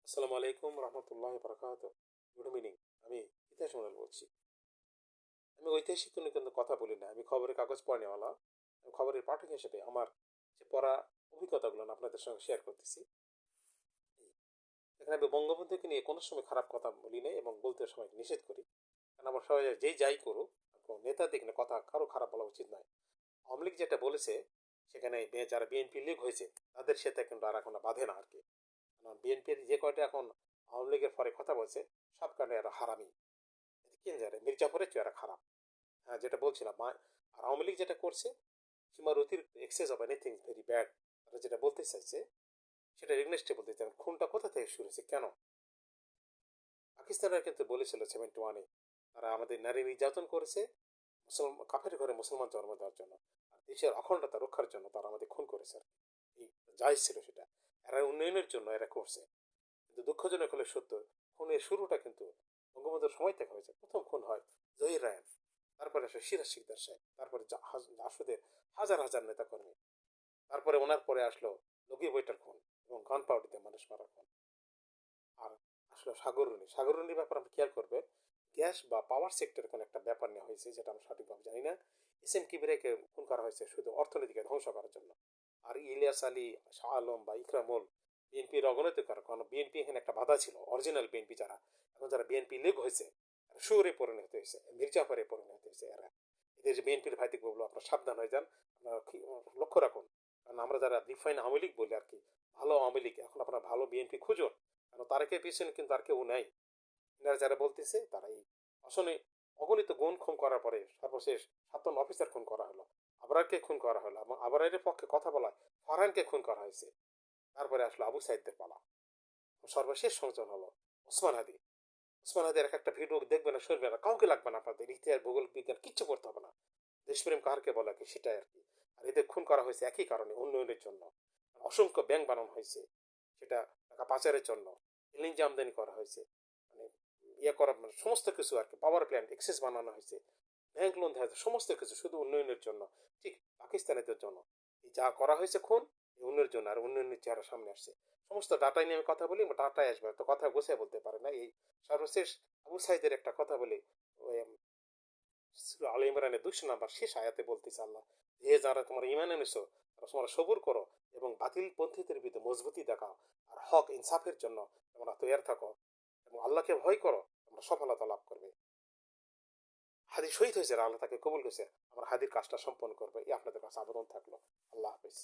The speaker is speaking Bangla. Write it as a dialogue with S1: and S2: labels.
S1: আসসালামু আলাইকুম রহমতুল্লাহ বরকাত। Good evening. আমি ইতিহাস মন্ডল বলছি। আমি ঐতিহাসিক কোনো কিন্তু কথা বলি না, আমি খবরের কাগজ পড়নেওয়ালা। আমি খবরের পাঠক হিসেবে আমার যে পড়া অভিজ্ঞতাগুলো না আপনাদের সঙ্গে শেয়ার করতেছি। এখানে আমি বঙ্গবন্ধুকে নিয়ে কোনো সময় খারাপ কথা বলি নাই এবং বলতে সময় নিষেধ করি। কারণ আমার সবাই যেই যাই করুক, নেতা দেখলে কথা কারো খারাপ বলা উচিত নয়। আওয়ামী লীগ যেটা বলেছে সেখানে যারা বিএনপি লীগ হয়েছে তাদের সাথে কিন্তু আর এখন বাঁধে না আর কি। বিএনপির যে কয়টা এখন আওয়ামী লীগের পরে কথা বলছে সব কারণে এরা হারামি। কে জানে মির্জাপুরের চেয়ে এরা খারাপ। হ্যাঁ, যেটা বলছিলাম আর আওয়ামী লীগ যেটা করছে সীমার অতিরিক্ত access of anything very bad. তারা যেটা বলতে চাইছে সেটা এগনেস্টে বলতে চান। খুনটা কোথা থেকে শুরু হয়েছে, কেন? পাকিস্তানরা কিন্তু বলেছিল 71-এ তারা আমাদের নারী নির্যাতন করেছে মুসলমান কাফের ঘরে মুসলমান জন্ম দেওয়ার জন্য, আর দেশের অখণ্ডতা রক্ষার জন্য তারা আমাদের খুন করেছে। এই জায়জ ছিল সেটা, এরা উন্নয়নের জন্য এরা করছে। কিন্তু দুঃখজনক হলে সত্য, খুনের শুরুটা কিন্তু বঙ্গবন্ধুর সময় থেকে হয়েছে। প্রথম খুন হয় জহির রায়ন, তারপরে আসে সিরাজ শিকদার সাহেব, তারপরে জাসদের হাজার হাজার নেতা কর্মী, তারপরে ওনার পরে আসলো লগি বইটার খুন এবং গান পাউডার দিয়ে মানুষ মারা খুন। আর আসলে সাগররুনির ব্যাপার আপনি খেয়াল করবেন, গ্যাস বা পাওয়ার সেক্টরের কোনো একটা ব্যাপার নেওয়া হয়েছে যেটা আমরা সঠিকভাবে জানি না। এস এম কিবরিয়াকে খুন করা হয়েছে শুধু অর্থনীতিকে ধ্বংস করার জন্য। আর ইলিয়াস আলী, শাহ আলম বা ইকরামুল বিএনপির অগণিত কারণ, কারণ বিএনপি এখানে একটা বাধা ছিল। অরিজিনাল বিএনপি যারা এখন যারা বিএনপি লীগ হয়েছে সুরে পরিণত হয়েছে, মির্জাফরে পরিণত হয়েছে এরা। এদের যে বিএনপির ভাইতে বলবো আপনার সাবধান হয়ে যান, আপনারা লক্ষ্য রাখুন। কারণ আমরা যারা রিফাইন আওয়ামী লীগ বলি আর কি, ভালো আওয়ামী লীগ, এখন আপনারা ভালো বিএনপি খুঁজুন। কারণ তারেকের পিছনে কিন্তু আর কেউ নাই। এনারা যারা বলতেছে তারা এই আসলে অগণিত গুণ খুন করার পরে সর্বশেষ 57 অফিসার খুন করা হলো, আবরারকে খুন করা হলো এবং আবরারের পক্ষে কথা বলা ফারহানকে খুন করা হয়েছে। তারপরে আসলো আবু সাইদদের পালা, সর্বশেষ সংযোজন হলো ওসমান হাদি। ওসমান হাদির এক একটা ভিডিও দেখবে না, শুনবে না, কাউকে লাগবে না। আপনাদের ইতিহাস ভূগোল বিজ্ঞান কিচ্ছু পড়তে হবে না। দেশপ্রেম কাহারকে বলা কি সেটাই আর কি। আর এদের খুন করা হয়েছে একই কারণে, উন্নয়নের জন্য। অসংখ্য ব্যাংক বানানো হয়েছে, সেটা টাকা পাচারের জন্য। এলএনজি আমদানি করা হয়েছে, মানে ইয়ে করা, মানে সমস্ত কিছু আর কি। পাওয়ার প্ল্যান্ট এক্সেস বানানো হয়েছে, ব্যাংক লোন দেওয়া হয়েছে, সমস্ত কিছু শুধু উন্নয়নের জন্য। ঠিক পাকিস্তানিদের জন্য এই যা করা হয়েছে খুন, এই উন্নয়নের জন্য। আর উন্নয়নের চেহারা সামনে আসছে, সমস্ত ডাটাই নিয়ে আমি কথা বলি, ডাটাই আসবে তো, কথা গুছিয়ে বলতে পারে না। এই সর্বশেষ আবু সাইদের একটা কথা বলি, ওই সূরা আল ইমরানের 200 নম্বর শেষ আয়াতে বলতেছে আল্লাহ, হে যারা তোমরা ঈমান এনেছো তোমরা সবুর করো এবং বাতিল পন্থীদের বিরুদ্ধে মজবুতি দেখাও, আর হক ইনসাফের জন্য তোমরা তৈয়ার থাকো এবং আল্লাহকে ভয় করো, তোমরা সফলতা লাভ করবে। হাদি শহীদ হয়েছে, আল্লাহ তাকে কবুল করেছে। আমরা হাদির কাজটা সম্পন্ন করবো, এই আপনাদের কাছে আবেদন থাকলো। আল্লাহ হাফিজ।